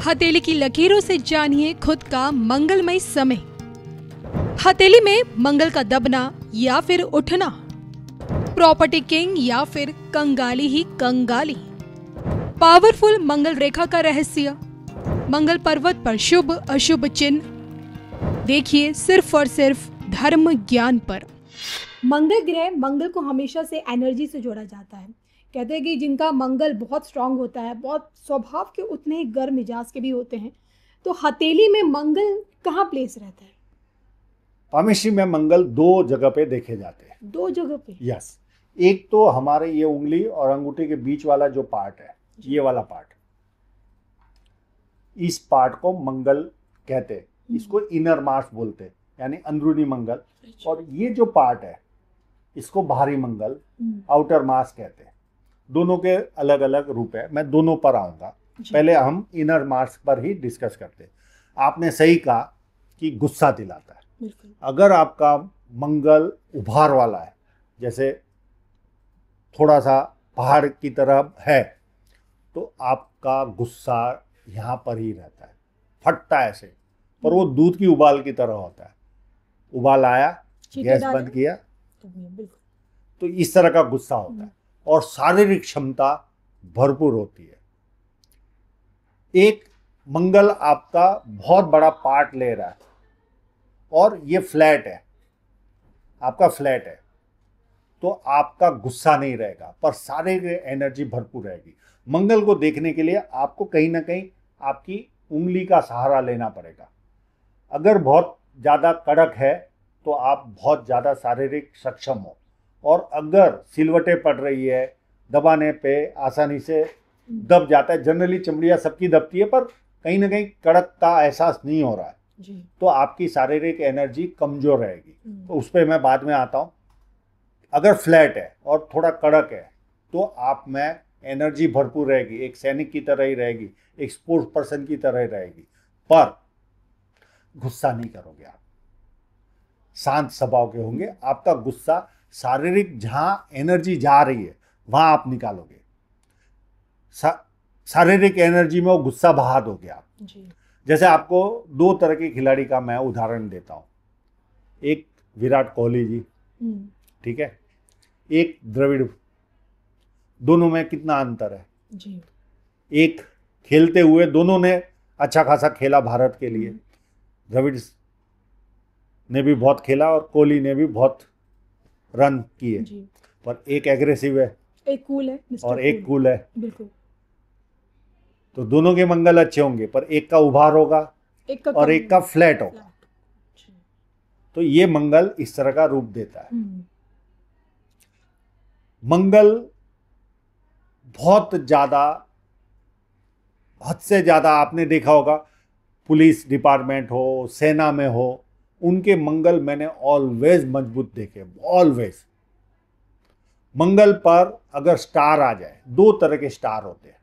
हथेली की लकीरों से जानिए खुद का मंगलमय समय। हथेली में मंगल का दबना या फिर उठना, प्रॉपर्टी किंग या फिर कंगाली ही कंगाली। पावरफुल मंगल रेखा का रहस्य, मंगल पर्वत पर शुभ अशुभ चिन्ह। देखिए सिर्फ और सिर्फ धर्म ज्ञान पर। मंगल ग्रह, मंगल को हमेशा से एनर्जी से जोड़ा जाता है। कहते हैं कि जिनका मंगल बहुत स्ट्रांग होता है, बहुत स्वभाव के उतने ही गर्म मिजाज के भी होते हैं। तो हथेली में मंगल कहाँ प्लेस रहता है? पामिस्ट्री में मंगल दो जगह पे देखे जाते हैं। दो जगह पे? यस। एक तो हमारे ये उंगली और अंगूठी के बीच वाला जो पार्ट है, ये वाला पार्ट, इस पार्ट को मंगल कहते हैं। इसको इनर मार्स बोलते हैं, यानी अंदरूनी मंगल। और ये जो पार्ट है इसको बाहरी मंगल, आउटर मार्स कहते हैं। दोनों के अलग अलग रूप है, मैं दोनों पर आऊंगा। पहले हम इनर मार्स पर ही डिस्कस करते हैं। आपने सही कहा कि गुस्सा दिलाता है। अगर आपका मंगल उभार वाला है, जैसे थोड़ा सा पहाड़ की तरह है, तो आपका गुस्सा यहाँ पर ही रहता है, फटता है ऐसे, पर वो दूध की उबाल की तरह होता है। उबाल आया, गैस बंद किया, तो इस तरह का गुस्सा होता है। और शारीरिक क्षमता भरपूर होती है। एक मंगल आपका बहुत बड़ा पार्ट ले रहा है और ये फ्लैट है, आपका फ्लैट है, तो आपका गुस्सा नहीं रहेगा, पर शारीरिक एनर्जी भरपूर रहेगी। मंगल को देखने के लिए आपको कहीं ना कहीं आपकी उंगली का सहारा लेना पड़ेगा। अगर बहुत ज़्यादा कड़क है तो आप बहुत ज़्यादा शारीरिक सक्षम हो, और अगर सिलवटें पड़ रही है, दबाने पे आसानी से दब जाता है। जनरली चमड़ियाँ सबकी दबती है, पर कहीं ना कहीं कड़क का एहसास नहीं हो रहा है जी। तो आपकी शारीरिक एनर्जी कमज़ोर रहेगी। तो उस पर मैं बाद में आता हूँ। अगर फ्लैट है और थोड़ा कड़क है तो आप में एनर्जी भरपूर रहेगी, एक सैनिक की तरह ही रहेगी, एक स्पोर्ट्स पर्सन की तरह ही रहेगी, पर गुस्सा नहीं करोगे आप, शांत स्वभाव के होंगे। आपका गुस्सा शारीरिक जहाँ एनर्जी जा रही है वहाँ आप निकालोगे। शारीरिक एनर्जी में वो गुस्सा बहा दोगे आप जी। जैसे आपको दो तरह के खिलाड़ी का मैं उदाहरण देता हूँ। एक विराट कोहली जी, ठीक है, एक द्रविड़। दोनों में कितना अंतर है जी। एक खेलते हुए दोनों ने अच्छा खासा खेला भारत के लिए। द्रविड़ ने भी बहुत खेला और कोहली ने भी बहुत रन किए, पर एक एग्रेसिव है, एक कूल है और एक कूल है। बिल्कुल। तो दोनों के मंगल अच्छे होंगे, पर एक का उभार होगा और एक का फ्लैट होगा। तो ये मंगल इस तरह का रूप देता है। मंगल बहुत ज़्यादा, हद से ज़्यादा, आपने देखा होगा पुलिस डिपार्टमेंट हो, सेना में हो, उनके मंगल मैंने ऑलवेज मजबूत देखे, ऑलवेज। मंगल पर अगर स्टार आ जाए, दो तरह के स्टार होते हैं।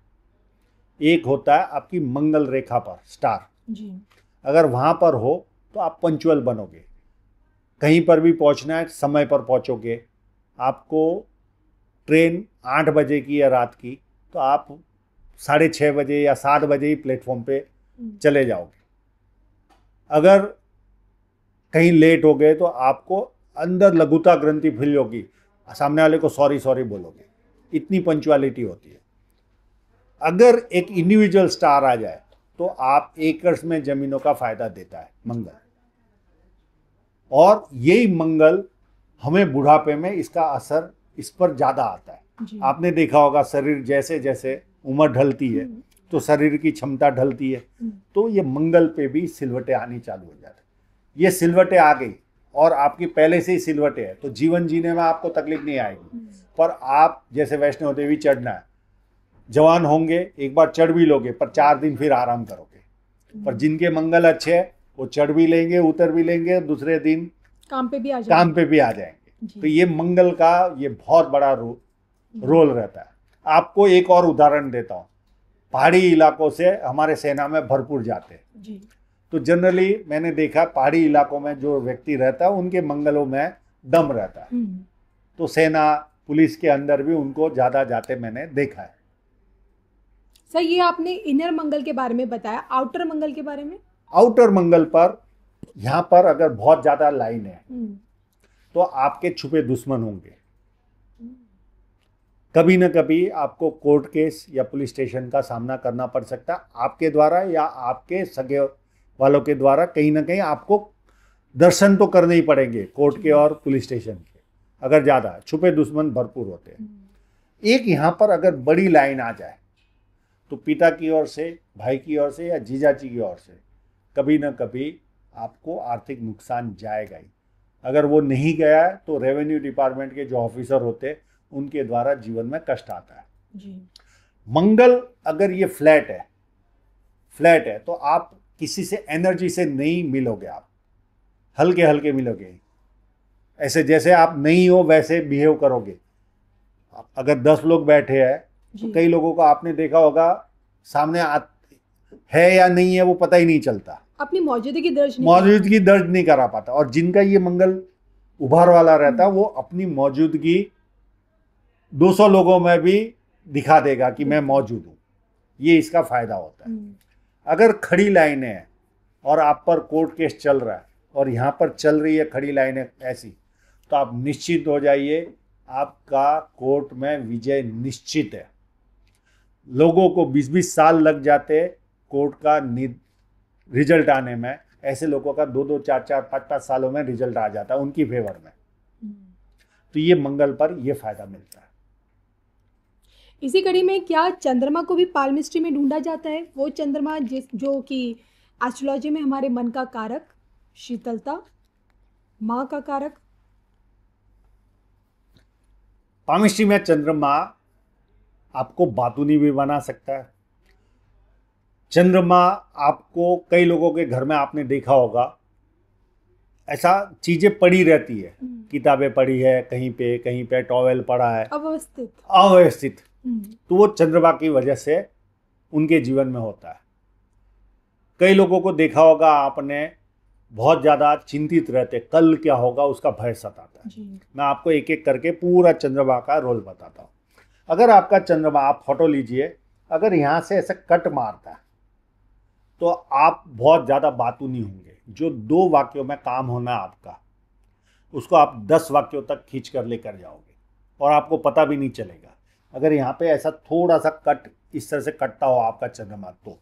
एक होता है आपकी मंगल रेखा पर स्टार जी। अगर वहाँ पर हो तो आप पंचुअल बनोगे, कहीं पर भी पहुँचना है समय पर पहुँचोगे। आपको ट्रेन 8 बजे की या रात की, तो आप 6:30 बजे या 7 बजे ही प्लेटफॉर्म पे चले जाओगे। अगर कहीं लेट हो गए तो आपको अंदर लघुता ग्रंथि फील होगी, सामने वाले को सॉरी सॉरी बोलोगे, इतनी पंचुअलिटी होती है। अगर एक इंडिविजुअल स्टार आ जाए तो आप एकर्स में जमीनों का फायदा देता है मंगल। और यही मंगल हमें बुढ़ापे में इसका असर इस पर ज़्यादा आता है। आपने देखा होगा शरीर जैसे जैसे उम्र ढलती है तो शरीर की क्षमता ढलती है, तो ये मंगल पे भी सिलवटें आनी चालू हो जाती है। ये सिलवटें आ गई और आपकी पहले से ही सिलवटें है तो जीवन जीने में आपको तकलीफ नहीं आएगी। पर आप जैसे वैष्णो देवी चढ़ना है, जवान होंगे एक बार चढ़ भी लोगे, पर 4 दिन फिर आराम करोगे। पर जिनके मंगल अच्छे है वो चढ़ भी लेंगे, उतर भी लेंगे, दूसरे दिन काम पे भी आ जाएंगे। तो ये मंगल का ये बहुत बड़ा रोल रहता है। आपको एक और उदाहरण देता हूँ। पहाड़ी इलाकों से हमारे सेना में भरपूर जाते हैं, तो जनरली मैंने देखा पहाड़ी इलाकों में जो व्यक्ति रहता है उनके मंगलों में दम रहता है। तो सेना पुलिस के अंदर भी उनको ज़्यादा जाते मैंने देखा है। सर ये आपने इनर मंगल के बारे में बताया, आउटर मंगल के बारे में? आउटर मंगल पर यहाँ पर अगर बहुत ज़्यादा लाइन है तो आपके छुपे दुश्मन होंगे। कभी न कभी आपको कोर्ट केस या पुलिस स्टेशन का सामना करना पड़ सकता है, आपके द्वारा या आपके सगे वालों के द्वारा। कहीं ना कहीं आपको दर्शन तो करने ही पड़ेंगे कोर्ट के और पुलिस स्टेशन के, अगर ज़्यादा छुपे दुश्मन भरपूर होते हैं। एक यहाँ पर अगर बड़ी लाइन आ जाए तो पिता की ओर से, भाई की ओर से या जीजाजी की ओर से कभी न कभी आपको आर्थिक नुकसान जाएगा ही। अगर वो नहीं गया है तो रेवेन्यू डिपार्टमेंट के जो ऑफिसर होते हैं उनके द्वारा जीवन में कष्ट आता है जी। मंगल अगर ये फ्लैट है तो आप किसी से एनर्जी से नहीं मिलोगे, आप हल्के हल्के मिलोगे, ऐसे जैसे आप नहीं हो वैसे बिहेव करोगे। अगर 10 लोग बैठे हैं तो कई लोगों को आपने देखा होगा सामने है या नहीं है वो पता ही नहीं चलता, अपनी मौजूदगी दर्ज नहीं करा पाता। और जिनका ये मंगल उभार वाला रहता है वो अपनी मौजूदगी 200 लोगों में भी दिखा देगा कि मैं मौजूद हूँ, ये इसका फायदा होता है। अगर खड़ी लाइनें हैं और आप पर कोर्ट केस चल रहा है और यहाँ पर चल रही है खड़ी लाइनें ऐसी, तो आप निश्चित हो जाइए आपका कोर्ट में विजय निश्चित है। लोगों को 20-20 साल लग जाते कोर्ट का रिजल्ट आने में, ऐसे लोगों का 2-2, 4-4, 5-5 सालों में रिजल्ट आ जाता है उनकी फेवर में। तो ये मंगल पर ये फायदा मिलता है। इसी कड़ी में क्या चंद्रमा को भी पालमिस्ट्री में ढूंढा जाता है? वो चंद्रमा जो कि एस्ट्रोलॉजी में हमारे मन का कारक, शीतलता, माँ का कारक। पामिस्ट्री में चंद्रमा आपको बातूनी भी बना सकता है। चंद्रमा आपको, कई लोगों के घर में आपने देखा होगा ऐसा चीजें पड़ी रहती है, किताबें पड़ी है कहीं पे टॉवेल पड़ा है अव्यवस्थित, तो वो चंद्रमा की वजह से उनके जीवन में होता है। कई लोगों को देखा होगा आपने बहुत ज़्यादा चिंतित रहते, कल क्या होगा उसका भय सताता है। मैं आपको एक एक करके पूरा चंद्रमा का रोल बताता हूँ। अगर आपका चंद्रमा, आप फोटो लीजिए, अगर यहाँ से ऐसे कट मारता है तो आप बहुत ज़्यादा बातूनी होंगे। जो 2 वाक्यों में काम होना आपका, उसको आप 10 वाक्यों तक खींच कर लेकर जाओगे और आपको पता भी नहीं चलेगा। अगर यहाँ पे ऐसा थोड़ा सा कट इस तरह से कटता हो आपका चंद्रमा, तो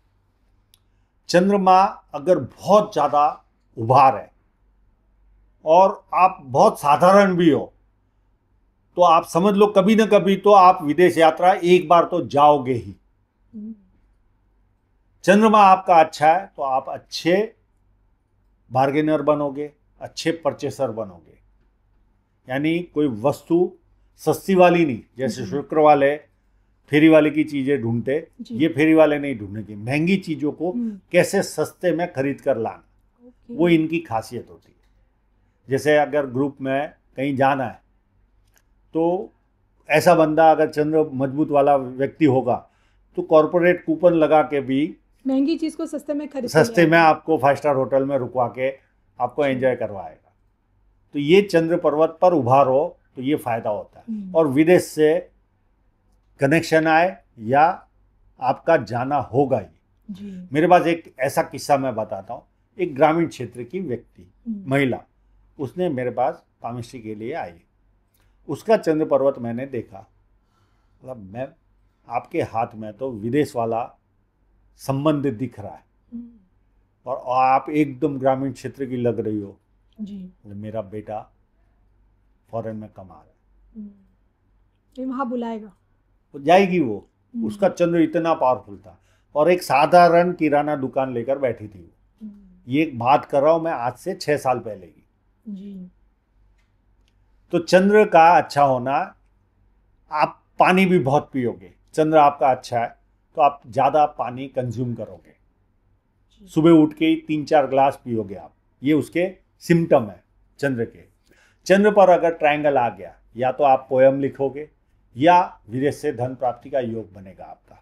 चंद्रमा अगर बहुत ज़्यादा उभार है और आप बहुत साधारण भी हो तो आप समझ लो कभी ना कभी तो आप विदेश यात्रा एक बार तो जाओगे ही। चंद्रमा आपका अच्छा है तो आप अच्छे बार्गेनर बनोगे, अच्छे परचेसर बनोगे। यानी कोई वस्तु सस्ती वाली नहीं, जैसे शुक्र वाले फेरी वाले की चीज़ें ढूंढते, ये फेरी वाले नहीं ढूंढेंगे। महंगी चीज़ों को कैसे सस्ते में खरीद कर लाना, वो इनकी खासियत होती है। जैसे अगर ग्रुप में कहीं जाना है तो ऐसा बंदा अगर चंद्र मजबूत वाला व्यक्ति होगा तो कॉर्पोरेट कूपन लगा के भी महंगी चीज़ को सस्ते में आपको 5 स्टार होटल में रुकवा के आपको एंजॉय करवाएगा। तो ये चंद्र पर्वत पर उभार हो तो ये फायदा होता है। और विदेश से कनेक्शन आए या आपका जाना होगा ही। मेरे पास एक ऐसा किस्सा मैं बताता हूँ। एक ग्रामीण क्षेत्र की व्यक्ति, महिला, उसने मेरे पास पामिस्ट्री के लिए आई। उसका चंद्र पर्वत मैंने देखा, मतलब मैं आपके हाथ में तो विदेश वाला संबंध दिख रहा है और आप एकदम ग्रामीण क्षेत्र की लग रही हो जी। मेरा बेटा फॉरेन में कमा रहा है, वहाँ बुलाएगा, तो जाएगी वो। उसका चंद्र इतना पावरफुल था और एक साधारण किराना दुकान लेकर बैठी थी वो। ये एक बात कर रहा हूँ मैं आज से 6 साल पहले की जी। तो चंद्र का अच्छा होना, आप पानी भी बहुत पियोगे। चंद्र आपका अच्छा है तो आप ज़्यादा पानी कंज्यूम करोगे, सुबह उठ के ही 3-4 ग्लास पियोगे आप, ये उसके सिम्टम है चंद्र के। चंद्र पर अगर ट्रायंगल आ गया, या तो आप पोयम लिखोगे या विदेश से धन प्राप्ति का योग बनेगा आपका।